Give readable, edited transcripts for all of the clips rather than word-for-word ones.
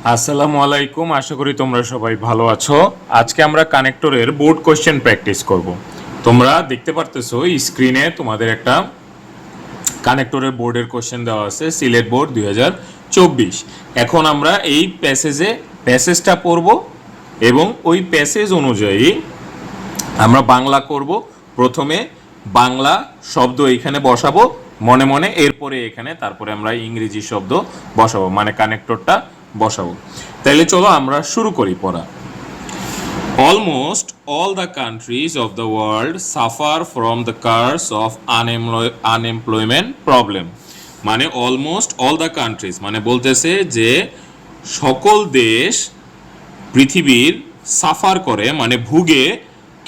আসসালামু আলাইকুম, আশা করি তোমরা সবাই ভালো আছো। আজকে আমরা কানেক্টরের বোর্ড কোশ্চেন প্র্যাকটিস করব। তোমরা দেখতে পারতেছো স্ক্রিনে তোমাদের একটা কানেক্টরের বোর্ডের কোশ্চেন দেওয়া আছে, সিলেট বোর্ড 2024। এখন আমরা এই প্যাসেজটা পড়ব এবং ওই প্যাসেজ অনুযায়ী আমরা বাংলা করব। প্রথমে বাংলা শব্দ এখানে বসাবো মনে মনে, এরপরে এখানে তারপরে আমরা ইংরেজি শব্দ বসাবো, মানে কানেক্টরটা বসাবো। তাহলে চলো আমরা শুরু করি পড়া। Almost all the countries of the world suffer from the curse of unemployment problem. মানে অলমোস্ট অল দ্য কান্ট্রিজ মানে বলতেছে যে সকল দেশ পৃথিবীর সাফার করে মানে ভুগে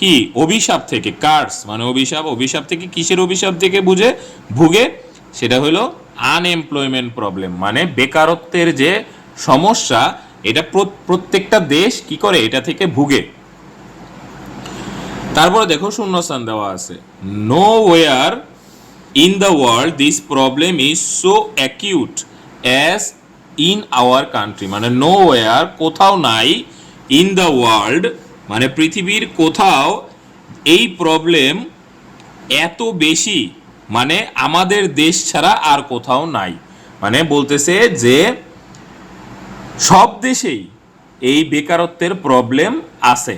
কি অভিশাপ থেকে, কার্স মানে অভিশাপ থেকে, কিসের অভিশাপ থেকে ভুগে সেটা হলো আনএমপ্লয়মেন্ট প্রবলেম, মানে বেকারত্বের যে সমস্যা, এটা প্রত্যেকটা দেশ কি করে এটা থেকে ভুগে। তারপরে দেখো শূন্যস্থান দেওয়া আছে, no war in the world this problem is so acute as in our country. মানে নো ওয়ার কোথাও নাই, ইন দ্য ওয়ার্ল্ড মানে পৃথিবীর কোথাও এই প্রবলেম এত বেশি, মানে আমাদের দেশ ছাড়া আর কোথাও নাই। মানে বলতেছে যে সব দেশেই এই বেকারত্বের প্রবলেম আছে,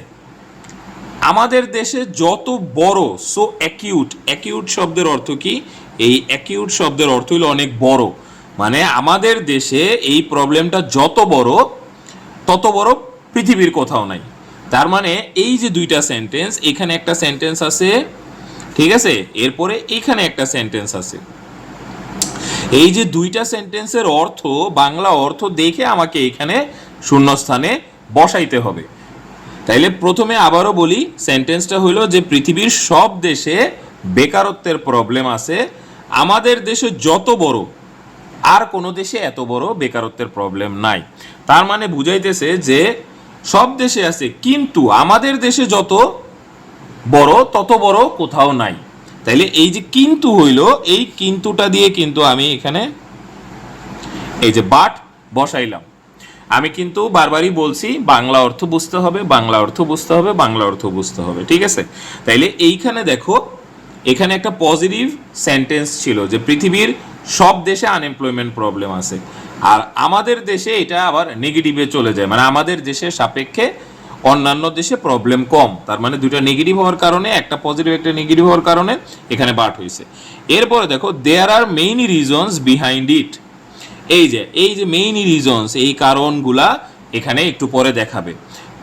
আমাদের দেশে যত বড়, সো অ্যাকিউট শব্দের অর্থ কি? এই অ্যাকিউট শব্দের অর্থ হলো অনেক বড়, মানে আমাদের দেশে এই প্রবলেমটা যত বড় তত বড় পৃথিবীর কোথাও নাই। তার মানে এই যে দুইটা সেন্টেন্স, এখানে একটা সেন্টেন্স আছে, ঠিক আছে, এরপরে এখানে একটা সেন্টেন্স আছে, এই যে দুইটা সেন্টেন্সের অর্থ, বাংলা অর্থ দেখে আমাকে এখানে শূন্যস্থানে বসাইতে হবে। তাইলে প্রথমে আবারও বলি, সেন্টেন্সটা হইল যে পৃথিবীর সব দেশে বেকারত্বের প্রবলেম আছে, আমাদের দেশে যত বড় আর কোনো দেশে এত বড় বেকারত্বের প্রবলেম নাই। তার মানে বুঝাইতেছে যে সব দেশে আছে, কিন্তু আমাদের দেশে যত বড় তত বড় কোথাও নাই। তাইলে এই যে কিন্তু হইল, এই কিন্তুটা দিয়ে কিন্তু আমি এখানে এই যে বাট বসাইলাম। আমি কিন্তু বারবারই বলছি বাংলা অর্থ বুঝতে হবে, বাংলা অর্থ বুঝতে হবে, বাংলা অর্থ বুঝতে হবে, ঠিক আছে। তাইলে এইখানে দেখো, এখানে একটা পজিটিভ সেন্টেন্স ছিল যে পৃথিবীর সব দেশে আনএমপ্লয়মেন্ট প্রবলেম আছে, আর আমাদের দেশে এটা আবার নেগেটিভে চলে যায়, মানে আমাদের দেশের সাপেক্ষে অন্যান্য দেশে প্রবলেম কম। তার মানে দুটো নেগেটিভ হওয়ার কারণে, একটা পজিটিভ একটা নেগেটিভ হওয়ার কারণে এখানে বাট হয়েছে। এরপরে দেখো, দেয়ার আর মেইনি রিজনস বিহাইন্ড ইট। এই যে মেইন রিজনস, এই কারণগুলা এখানে একটু পরে দেখাবে।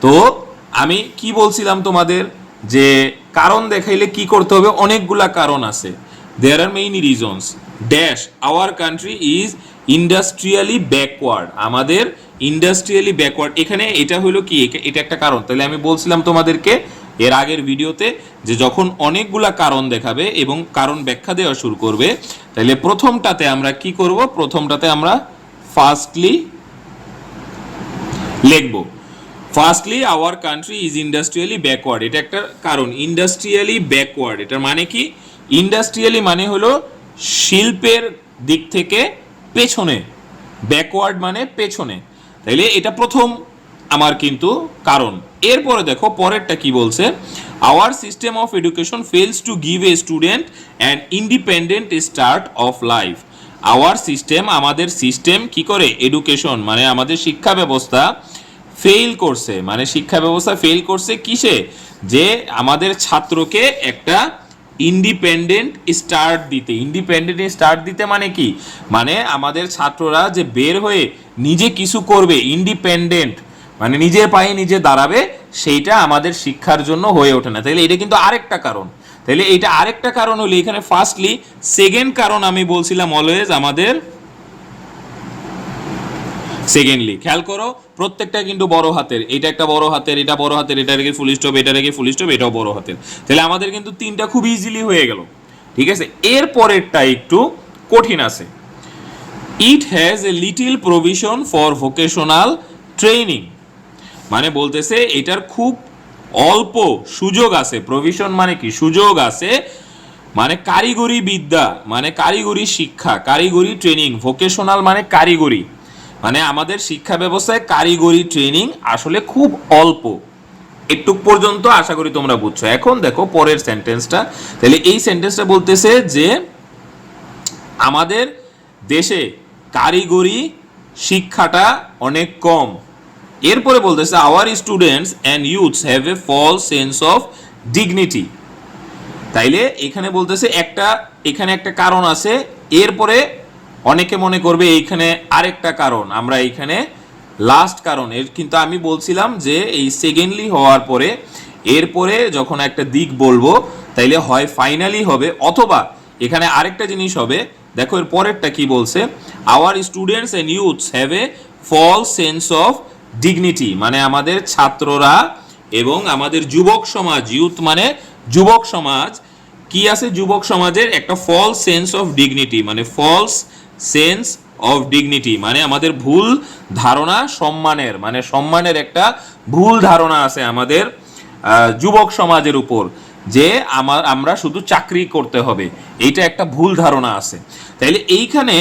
তো আমি কি বলছিলাম তোমাদের, যে কারণ দেখাইলে কি করতে হবে, অনেকগুলা কারণ আছে। There are main reasons dash our country is industrially backward. আমাদের ইন্ডাস্ট্রিয়ালি ব্যাকওয়ার্ড, এখানে এটা হলো কি, এটা একটা কারণ। তাহলে আমি বলছিলাম তোমাদেরকে এর আগের ভিডিওতে যে যখন অনেকগুলা কারণ দেখাবে এবং কারণ ব্যাখ্যা দেওয়া শুরু করবে, তাহলে প্রথমটাতে আমরা কি করব, প্রথমটাতে আমরা ফার্স্টলি লিখব, firstly hour country is industrially backward. এটা একটা কারণ, ইন্ডাস্ট্রিয়ালি ব্যাকওয়ার্ড, এটার মানে কি? ইন্ডাস্ট্রিয়ালি মানে হলো শিল্পের দিক থেকে পেছনে, ব্যাকওয়ার্ড মানে পেছনে। তাইলে এটা প্রথম আমার কিন্তু কারণ। এরপরে দেখো পরেরটা কি বলছে, our system of education fails to give a student an independent start of life. Our system, আমাদের সিস্টেম কি করে, এডুকেশন মানে আমাদের শিক্ষা ব্যবস্থা ফেল করছে, মানে শিক্ষা ব্যবস্থা ফেল করছে কিসে, যে আমাদের ছাত্রকে একটা ইন্ডিপেন্ডেন্ট স্টার্ট দিতে মানে কি, মানে আমাদের ছাত্ররা যে বের হয়ে নিজে কিছু করবে, ইন্ডিপেন্ডেন্ট মানে নিজের পায়ে নিজে দাঁড়াবে, সেইটা আমাদের শিক্ষার জন্য হয়ে ওঠে না। তাহলে এটা কিন্তু আরেকটা কারণ। তাহলে এটা আরেকটা কারণ হলো এখানে ফার্স্টলি। সেকেন্ড কারণ আমি বলছিলাম অলওয়েজ আমাদের সেকেন্ডলি। খেয়াল করো প্রত্যেকটা কিন্তু বড় হাতের, এটা একটা বড় হাতের, এটা বড় হাতের, এটা রেখে ফুল স্টপ, এটা রেখে ফুল স্টপ, এটাও বড় হাতের। তাহলে আমাদের কিন্তু তিনটা খুব ইজিলি হয়ে গেল, ঠিক আছে। এর পরেরটা একটু কঠিন আছে, it has a little provision for vocational training. মানে বলতেছে এটার খুব অল্প সুযোগ আছে, প্রভিশন মানে কি, সুযোগ আছে, মানে কারিগরি বিদ্যা মানে কারিগরি শিক্ষা, কারিগরি ট্রেনিং, ভোকেশনাল মানে কারিগরি, মানে আমাদের শিক্ষা ব্যবস্থায় কারিগরি ট্রেনিং আসলে খুব অল্প। একটু পর্যন্ত আশা করি তোমরা বুঝছো। এখন দেখো পরের সেন্টেন্সটা, তাহলে এই সেন্টেন্সটা বলতেছে যে আমাদের দেশে কারিগরি শিক্ষাটা অনেক কম। এরপরে বলতেছে our students and youths have a false sense of dignity. তাইলে এখানে বলতেছে এখানে একটা কারণ আছে, এরপরে অনেকে মনে করবে এইখানে আরেকটা কারণ, আমরা এইখানে লাস্ট কারণ এর, কিন্তু আমি বলছিলাম যে এই সেকেন্ডলি হওয়ার পরে এরপরে যখন একটা দিক বলবো তাইলে হয় ফাইনালি হবে অথবা এখানে আরেকটা জিনিস হবে। দেখো এর পরেরটা কি বলছে, our students and youths have a false sense of dignity, মানে আমাদের ছাত্ররা এবং আমাদের যুবক সমাজ, ইউথ মানে যুবক সমাজ, কি আছে যুবক সমাজের একটা ফলস সেন্স অফ ডিগনিটি, মানে ফলস সেন্স অফ ডিগনিটি মানে আমাদের ভুল ধারণা সম্মানের, মানে সম্মানের একটা ভুল ধারণা আছে আমাদের যুবক সমাজের উপর, যে আমরা শুধু চাকরি করতে হবে, এইটা একটা ভুল ধারণা আছে। তাইলে এইখানে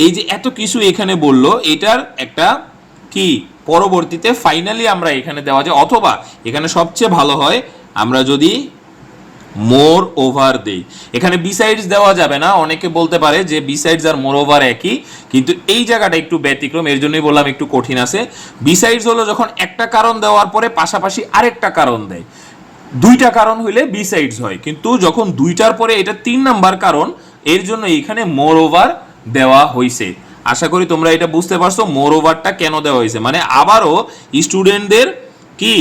এই যে এত কিছু এখানে বললো, এটার একটা কি পরবর্তীতে ফাইনালি আমরা এখানে দেওয়া যায়, অথবা এখানে সবচেয়ে ভালো হয় আমরা যদি মোর ওভার দেই। এখানে বিসাইডস দেওয়া যাবে না, অনেকে বলতে পারে যে বিসাইডস আর মোর ওভার একই, কিন্তু এই জায়গাটা একটু ব্যতিক্রম, এর জন্যই বললাম একটু কঠিন আছে। বিসাইডস হলো যখন একটা কারণ দেওয়ার পরে পাশাপাশি আরেকটা কারণ দেয়, দুইটা কারণ হইলে বিসাইডস হয়, কিন্তু যখন দুইটার পরে এটা 3 নাম্বার কারণ, এর জন্য এখানে মোর ওভার দেওয়া হয়েছে। আশা করি তোমরা এটা বুঝতে পারছো মোর ওভারটা কেন দেওয়া হয়েছে, মানে আবারও স্টুডেন্টদের কি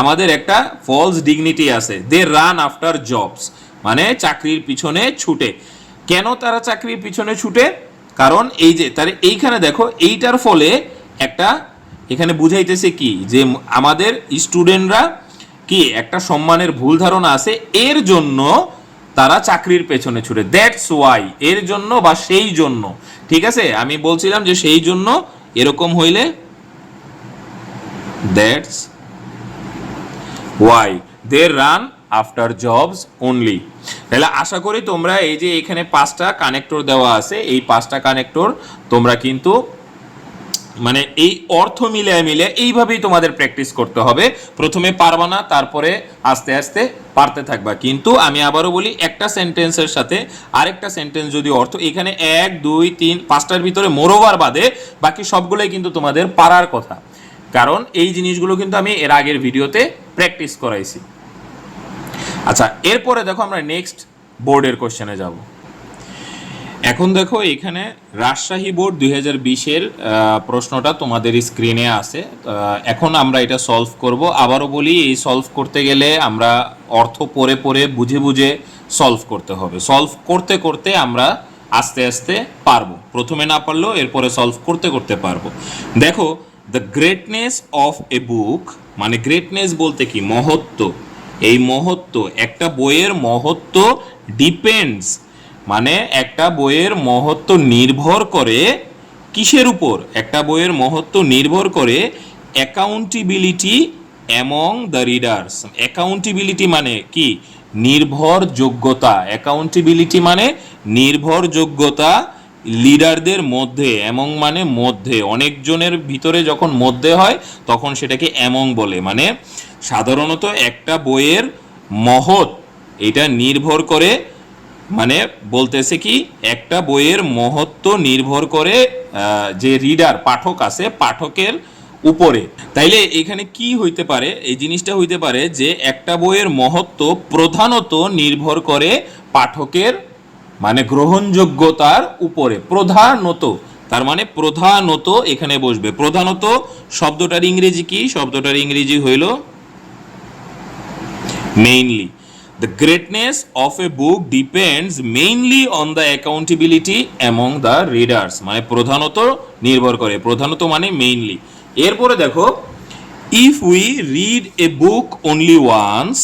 আমাদের একটা ফলস ডিগনিটি আছে, দে রান আফটার জবস, মানে চাকরির পিছনে ছুটে। কেন তারা চাকরির পিছনে ছুটে, কারণ এই যে তার এইখানে দেখো এইটার ফলে একটা এখানে বুঝাইতেছে কি যে আমাদের স্টুডেন্টরা কি একটা সম্মানের ভুল ধারণা আছে, এর জন্য তারা চাকরির পেছনে ছুটে, দ্যাটস ওয়াই, এর জন্য বা সেই জন্য। ঠিক আছে, আমি বলছিলাম যে সেই জন্য এরকম হইলে that's why they run after jobs only. তাহলে আশা করি তোমরা এই যে এখানে 5টা কানেক্টর দেওয়া আছে, এই 5টা কানেক্টর তোমরা কিন্তু মানে এই অর্থ মিলে এইভাবেই তোমাদের প্র্যাকটিস করতে হবে। প্রথমে পারবা না, তারপরে আস্তে আস্তে পারতে থাকবা। কিন্তু আমি আবারও বলি, একটা সেন্টেন্সের সাথে আরেকটা সেন্টেন্স যদি অর্থ এখানে 1 2 3 5টার ভিতরে মোরওভার বাদে বাকি সবগুলোই কিন্তু তোমাদের পারার কথা, কারণ এই জিনিসগুলো কিন্তু আমি এর আগের ভিডিওতে প্র্যাকটিস করাইছি। আচ্ছা, এরপরে দেখো আমরা নেক্সট বোর্ডের কোশ্চেনে যাব। এখন দেখো এখানে রাজশাহী বোর্ড 2020-এর প্রশ্নটা তোমাদের স্ক্রিনে আছে। এখন আমরা এটা সলভ করব। আবারও বলি, এই সলভ করতে গেলে আমরা অর্থ পড়ে পড়ে বুঝে বুঝে সলভ করতে হবে। সলভ করতে করতে আমরা আস্তে আস্তে পারবো, প্রথমে না পারলেও এরপরে সলভ করতে করতে পারবো। দেখো, দ্য গ্রেটনেস অফ এ বুক, মানে গ্রেটনেস বলতে কি মহত্ব, এই মহত্ব একটা বইয়ের মহত্ব ডিপেন্ডস, মানে একটা বইয়ের মহত্ব নির্ভর করে কিসের উপর, একটা বইয়ের মহত্ব নির্ভর করে accountability among the readers. Accountability মানে কি নির্ভরযোগ্যতা, অ্যাকাউন্টেবিলিটি মানে নির্ভরযোগ্যতা লিডারদের মধ্যে, অ্যামং মানে মধ্যে, অনেকজনের ভিতরে যখন মধ্যে হয় তখন সেটাকে অ্যামং বলে। মানে সাধারণত একটা বইয়ের মহৎ এটা নির্ভর করে, মানে বলতেছে কি একটা বইয়ের মহত্ব নির্ভর করে যে রিডার পাঠক আছে পাঠকের উপরে। তাইলে এখানে কি হইতে পারে, এই জিনিসটা হইতে পারে যে একটা বইয়ের মহত্ব প্রধানত নির্ভর করে পাঠকের মানে গ্রহণযোগ্যতার উপরে। প্রধানত তার মানে প্রধানত এখানে বসবে। প্রধানত শব্দটার ইংরেজি কি, শব্দটার ইংরেজি হইল mainly. The greatness of a book depends mainly on the accountability among the readers, মানে প্রধানত নির্ভর করে, প্রধানত মানে মেইনলি। এরপরে দেখো, if we read a book only once,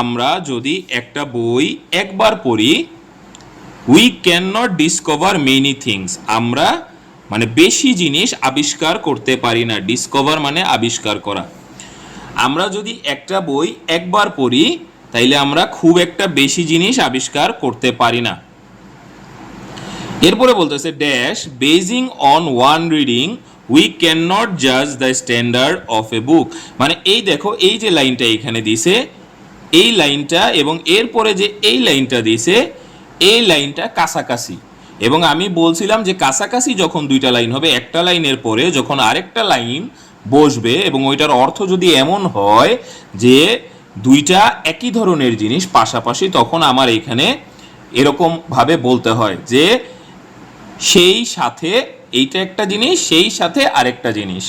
আমরা যদি একটা বই একবার পড়ি, we cannot discover many things, আমরা মানে বেশি জিনিস আবিষ্কার করতে পারি না। ডিসকভার মানে আবিষ্কার করা। আমরা যদি একটা বই একবার পড়ি তাইলে আমরা খুব একটা বেশি জিনিস আবিষ্কার করতে পারি না। এরপরে বলতেছে dash Beijing on one reading we can not জাজ দ্য স্ট্যান্ডার্ড অফ এ বুক। মানে এই দেখো এই যে লাইনটা এখানে দিছে, এই লাইনটা এবং এরপরে যে এই লাইনটা দিছে, এই লাইনটা কাছাকাছি। এবং আমি বলছিলাম যে কাছাকাছি যখন দুইটা লাইন হবে, একটা লাইনের পরে যখন আরেকটা লাইন বসবে এবং ওইটার অর্থ যদি এমন হয় যে দুইটা একই ধরনের জিনিস পাশাপাশি, তখন আমার এখানে এরকম ভাবে বলতে হয় যে সেই সাথে এইটা একটা জিনিস, সেই সাথে আরেকটা জিনিস।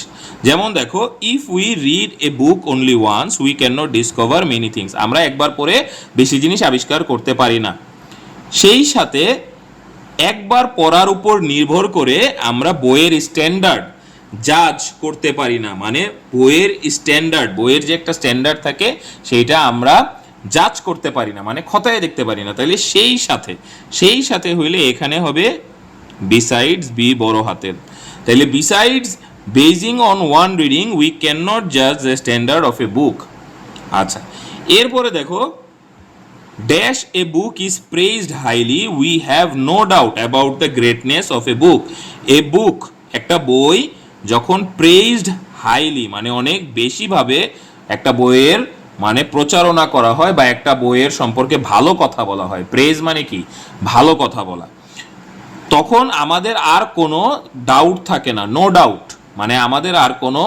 যেমন দেখো, if we read a book only once we can not discover many things. আমরা একবার পড়ে বেশি জিনিস আবিষ্কার করতে পারি না। সেই সাথে একবার পড়ার উপর নির্ভর করে আমরা বইয়ের স্ট্যান্ডার্ড জাজ করতে পারি না। মানে বইয়ের স্ট্যান্ডার্ড, বইয়ের যে একটা স্ট্যান্ডার্ড থাকে সেইটা আমরা জাজ করতে পারি না, মানে খতায় দেখতে পারি না। তাহলে সেই সাথে হইলে এখানে হবে বিসাইডস, বি বড় হাতের। তাহলে besides basing on one reading we can not জাজ the standard of a book. আচ্ছা, এরপরে দেখো dash a book is praised highly we have no doubt about the greatness of a book. A book একটা বই যখন praised highly মানে অনেক বেশিভাবে একটা বইয়ের মানে প্রচারণা করা হয় বা একটা বইয়ের সম্পর্কে ভালো কথা বলা হয়, প্রেজ মানে কি ভালো কথা বলা, তখন আমাদের আর কোনো ডাউট থাকে না, নো ডাউট মানে আমাদের আর কোনো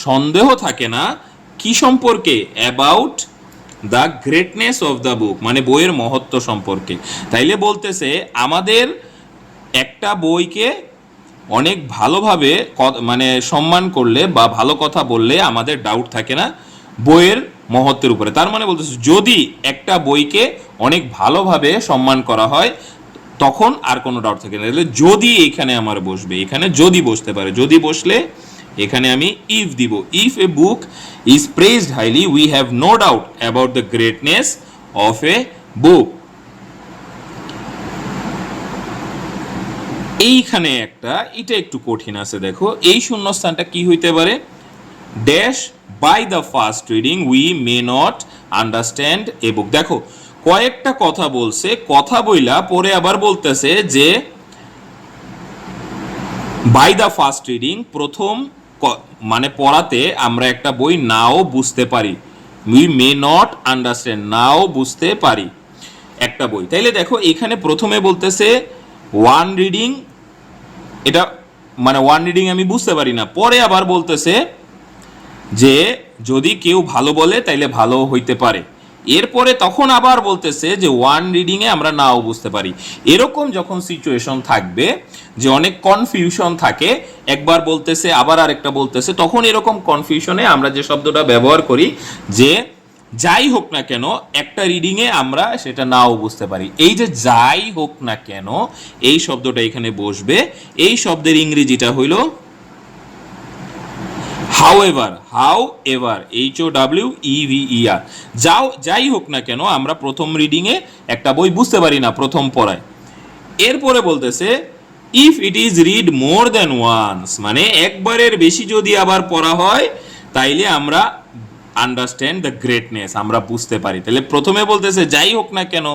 সন্দেহ থাকে না কি সম্পর্কে, about the greatness of the book মানে বইয়ের মহত্ব সম্পর্কে। তাইলে বলতেছে আমাদের একটা বইকে অনেক ভালোভাবে মানে সম্মান করলে বা ভালো কথা বললে আমাদের ডাউট থাকে না বইয়ের মহত্বের উপরে। তার মানে বলতেছে যদি একটা বইকে অনেক ভালোভাবে সম্মান করা হয় তখন আর কোনো ডাউট থাকে না। তাহলে যদি এখানে আমার বসবে, এখানে যদি বসতে পারে, যদি বসলে এখানে আমি ইফ দিব। If a book is praised highly we have no doubt about the greatness of a book. এইখানে একটা, এটা একটু কঠিন আছে, দেখো এই শূন্যস্থানটা কি হইতে পারে, dash by the first reading we may not understand a book. দেখো কয়েকটা কথা বলছে, কথা বইলা পরে আবার বলতেছে যে বাই দ্য ফার্স্ট রিডিং প্রথম মানে পড়াতে আমরা একটা বই নাও বুঝতে পারি, উই মে নট আন্ডারস্ট্যান্ড নাও বুঝতে পারি একটা বই। তাইলে দেখো এখানে প্রথমে বলতেছে ওয়ান রিডিং, এটা মানে ওয়ান রিডিং আমি বুঝতে পারি না, পরে আবার বলতেছে যে যদি কেউ ভালো বলে তাইলে ভালো হইতে পারে, এরপরে তখন আবার বলতেছে যে ওয়ান রিডিং এ আমরা নাও বুঝতে পারি। এরকম যখন সিচুয়েশন থাকবে যে অনেক কনফিউশন থাকে, একবার বলতেছে আবার আরেকটা বলতেছে, তখন এরকম কনফিউশনে আমরা যে শব্দটা ব্যবহার করি যে যাই হোক না কেন একটা রিডিং এ আমরা সেটা নাও বুঝতে পারি। এই যে যাই হোক না কেন এই শব্দটা এখানে বসবে, এই শব্দের ইংরেজিটা হইল however, however, HOWEVER। যাই হোক না কেন আমরা প্রথম রিডিং এ একটা বই বুঝতে পারি না প্রথম পড়ায়। এরপরে বলতেছে if it is read more than once মানে একবারের বেশি যদি আবার পড়া হয় তাইলে আমরা আন্ডারস্ট্যান্ড দ্য গ্রেটনেস আমরা বুঝতে পারি। তাহলে প্রথমে বলতেছে যাই হোক না কেন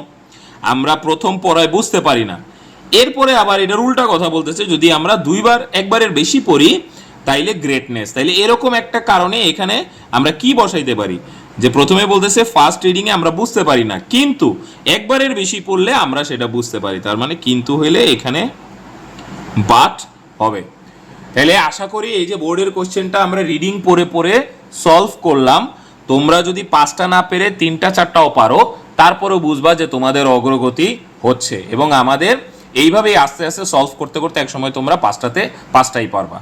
আমরা প্রথম পড়ায় বুঝতে পারি না, এরপরে আবার এটার উল্টা কথা বলতেছে যদি আমরা দুইবার একবারের বেশি পড়ি তাইলে গ্রেটনেস। তাইলে এরকম একটা কারণে এখানে আমরা কি বসাইতে পারি যে প্রথমে বলতেছে ফার্স্ট রিডিং এ আমরা বুঝতে পারি না কিন্তু একবারের বেশি পড়লে আমরা সেটা বুঝতে পারি, তার মানে কিন্তু হইলে এখানে বাট হবে। তাহলে আশা করি এই যে বোর্ডের কোশ্চেনটা আমরা রিডিং পড়ে পড়ে সলভ করলাম, তোমরা যদি পাঁচটা না পেরে তিনটা চারটাও পারো তারপরেও বুঝবা যে তোমাদের অগ্রগতি হচ্ছে এবং আমাদের এইভাবেই আস্তে আস্তে সলভ করতে করতে একসময় তোমরা পাঁচটাই পারবা।